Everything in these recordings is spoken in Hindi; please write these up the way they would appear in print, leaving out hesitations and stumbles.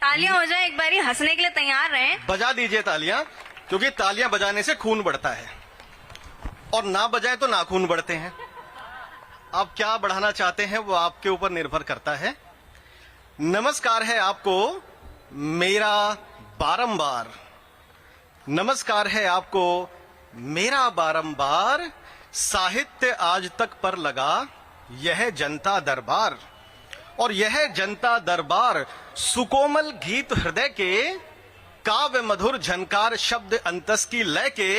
तालियां हो जाए एक बारी, हंसने के लिए तैयार रहें। बजा दीजिए तालियां, क्योंकि तालियां बजाने से खून बढ़ता है और ना बजाए तो नाखून बढ़ते हैं। आप क्या बढ़ाना चाहते हैं वो आपके ऊपर निर्भर करता है। नमस्कार है आपको मेरा बारंबार, नमस्कार है आपको मेरा बारंबार, साहित्य आज तक पर लगा यह जनता दरबार। और यह जनता दरबार सुकोमल गीत हृदय के, काव्य मधुर झनकार शब्द अंतस की लय के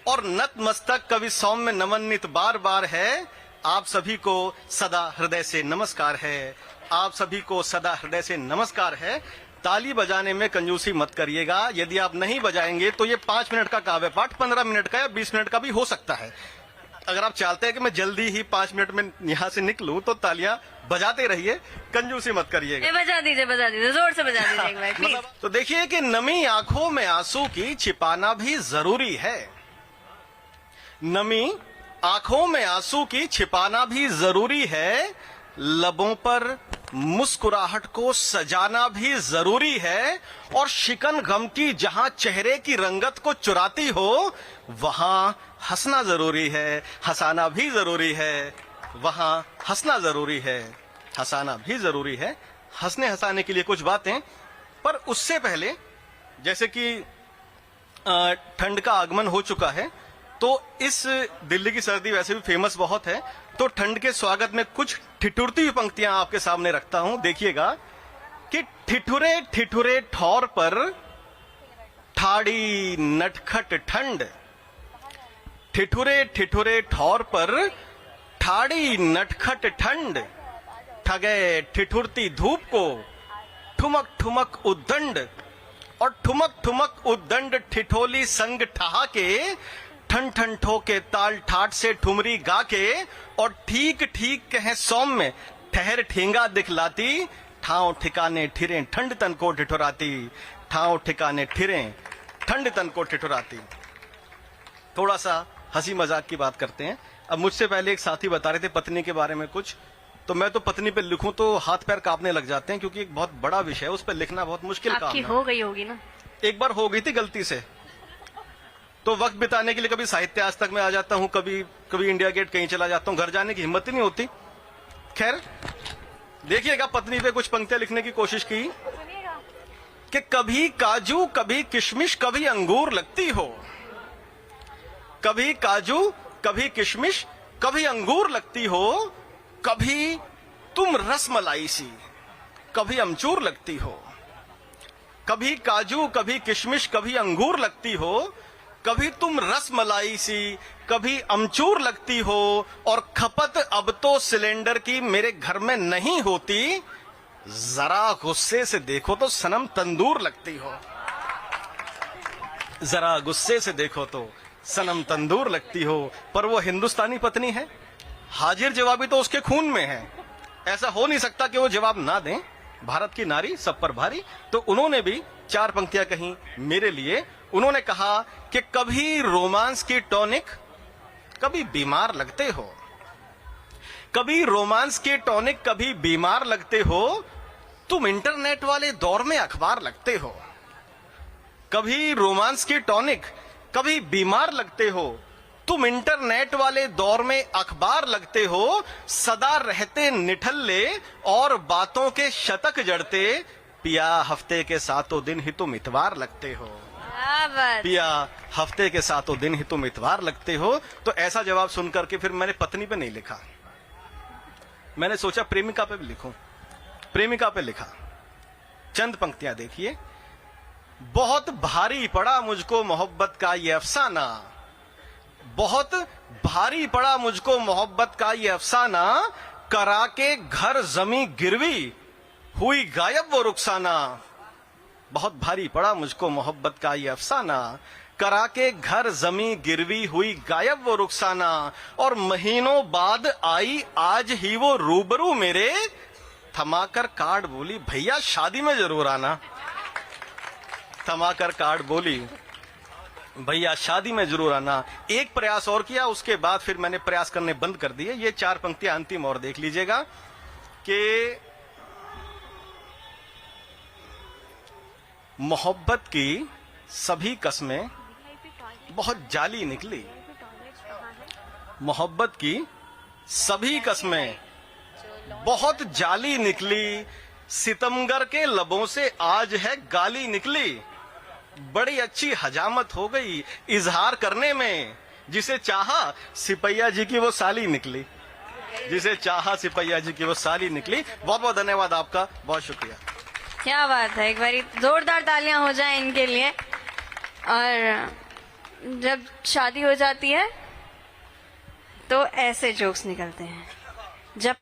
और नतमस्तक कवि सौम्य नमनित बार बार है। आप सभी को सदा हृदय से नमस्कार है, आप सभी को सदा हृदय से नमस्कार है। ताली बजाने में कंजूसी मत करिएगा। यदि आप नहीं बजाएंगे तो ये 5 मिनट का काव्य पाठ 15 मिनट का या 20 मिनट का भी हो सकता है। अगर आप चाहते हैं कि मैं जल्दी ही 5 मिनट में यहाँ से निकलूं तो तालियां बजाते रहिए, कंजूसी मत करिएगा। बजा दीजिए, जोर से बजा दीजिए एक बार प्लीज। तो देखिए कि नमी आंखों में आंसू की छिपाना भी जरूरी है, नमी आंखों में आंसू की छिपाना भी जरूरी है, लबों पर मुस्कुराहट को सजाना भी जरूरी है, और शिकन गम की जहां चेहरे की रंगत को चुराती हो वहां हंसना जरूरी है, हंसाना भी जरूरी है, वहां हंसना जरूरी है, हंसाना भी जरूरी है। हंसने हंसाने के लिए कुछ बातें, पर उससे पहले जैसे कि ठंड का आगमन हो चुका है तो इस दिल्ली की सर्दी वैसे भी फेमस बहुत है, तो ठंड के स्वागत में कुछ ठिठुरती हुई पंक्तियां आपके सामने रखता हूं। देखिएगा कि ठिठुरे ठिठुरे ठौर पर ठाड़ी नटखट ठंड, ठिठुरे ठिठुरे ठौर पर ठाड़ी नटखट ठंड, ठगे ठिठुरती धूप को ठुमक ठुमक उद्दंड, और ठुमक ठुमक उद्दंड ठिठोली संग ठहा के, ठन ठन ठोके ताल ठाट से ठुमरी गा के, और ठीक ठीक कहे सौम्य ठहर ठेंगा दिखलाती, ठाव ठिकाने ठिरे ठंड तन को ठिठुराती, ठाव ठिकाने ठिरे ठंड तन को ठिठुराती। थोड़ा सा हंसी मजाक की बात करते हैं। अब मुझसे पहले एक साथी बता रहे थे पत्नी के बारे में कुछ, तो मैं तो पत्नी पे लिखूं तो हाथ पैर कांपने लग जाते हैं, क्योंकि एक बहुत बड़ा विषय है, उस पर लिखना बहुत मुश्किल काम है। हो गई होगी ना? एक बार हो गई थी गलती से, तो वक्त बिताने के लिए कभी साहित्य आज तक में आ जाता हूं, कभी इंडिया गेट कहीं चला जाता हूं, घर जाने की हिम्मत ही नहीं होती। खैर देखिएगा, पत्नी पे कुछ पंक्तियां लिखने की कोशिश की कि कभी काजू कभी किशमिश कभी अंगूर लगती हो, कभी काजू कभी किशमिश कभी अंगूर लगती हो, कभी तुम रसमलाई सी कभी अमचूर लगती हो, कभी काजू कभी किशमिश कभी अंगूर लगती हो, कभी तुम रसमलाई सी कभी अमचूर लगती हो, और खपत अब तो सिलेंडर की मेरे घर में नहीं होती, जरा गुस्से से देखो तो सनम तंदूर लगती हो, जरा गुस्से से देखो तो सनम तंदूर लगती हो। पर वो हिंदुस्तानी पत्नी है, हाजिर जवाबी तो उसके खून में है, ऐसा हो नहीं सकता कि वो जवाब ना दें। भारत की नारी सब पर भारी, तो उन्होंने भी 4 पंक्तियां कहीं मेरे लिए। उन्होंने कहा कि कभी रोमांस की टॉनिक कभी बीमार लगते हो, कभी रोमांस के टॉनिक कभी बीमार लगते हो, तुम इंटरनेट वाले दौर में अखबार लगते हो, कभी रोमांस की टॉनिक कभी बीमार लगते हो, तुम इंटरनेट वाले दौर में अखबार लगते हो, सदा रहते निठल्ले और बातों के शतक जड़ते, पिया हफ्ते के 7 दिन ही तुम इतवार लगते हो, पिया हफ्ते के 7 दिन ही तुम इतवार लगते हो। तो ऐसा जवाब सुनकर के फिर मैंने पत्नी पे नहीं लिखा, मैंने सोचा प्रेमिका पे भी लिखूं, प्रेमिका पे लिखा। चंद पंक्तियां देखिए। बहुत भारी पड़ा मुझको मोहब्बत का ये अफसाना, बहुत भारी पड़ा मुझको मोहब्बत का ये अफसाना, करा के घर जमी गिरवी हुई गायब वो रुखसाना, बहुत भारी पड़ा मुझको मोहब्बत का ये अफसाना, करा के घर जमी गिरवी हुई गायब वो रुखसाना, और महीनों बाद आई आज ही वो रूबरू मेरे, थमाकर कार्ड बोली भैया शादी में जरूर आना, थमाकर कार्ड बोली भैया शादी में जरूर आना। एक प्रयास और किया, उसके बाद फिर मैंने प्रयास करने बंद कर दिए। ये 4 पंक्तियां अंतिम और देख लीजिएगा कि मोहब्बत की सभी कस्में बहुत जाली निकली। मोहब्बत की सभी कस्में बहुत जाली निकली, सितमगर के लबों से आज है गाली निकली। बड़ी अच्छी हजामत हो गई इजहार करने में, जिसे चाहा सिपैया जी की वो साली निकली, जिसे चाहा सिपैया जी की वो साली निकली। बहुत बहुत धन्यवाद आपका, बहुत शुक्रिया। क्या बात है, एक बारी जोरदार तालियां हो जाएं इनके लिए। और जब शादी हो जाती है तो ऐसे जोक्स निकलते हैं। जब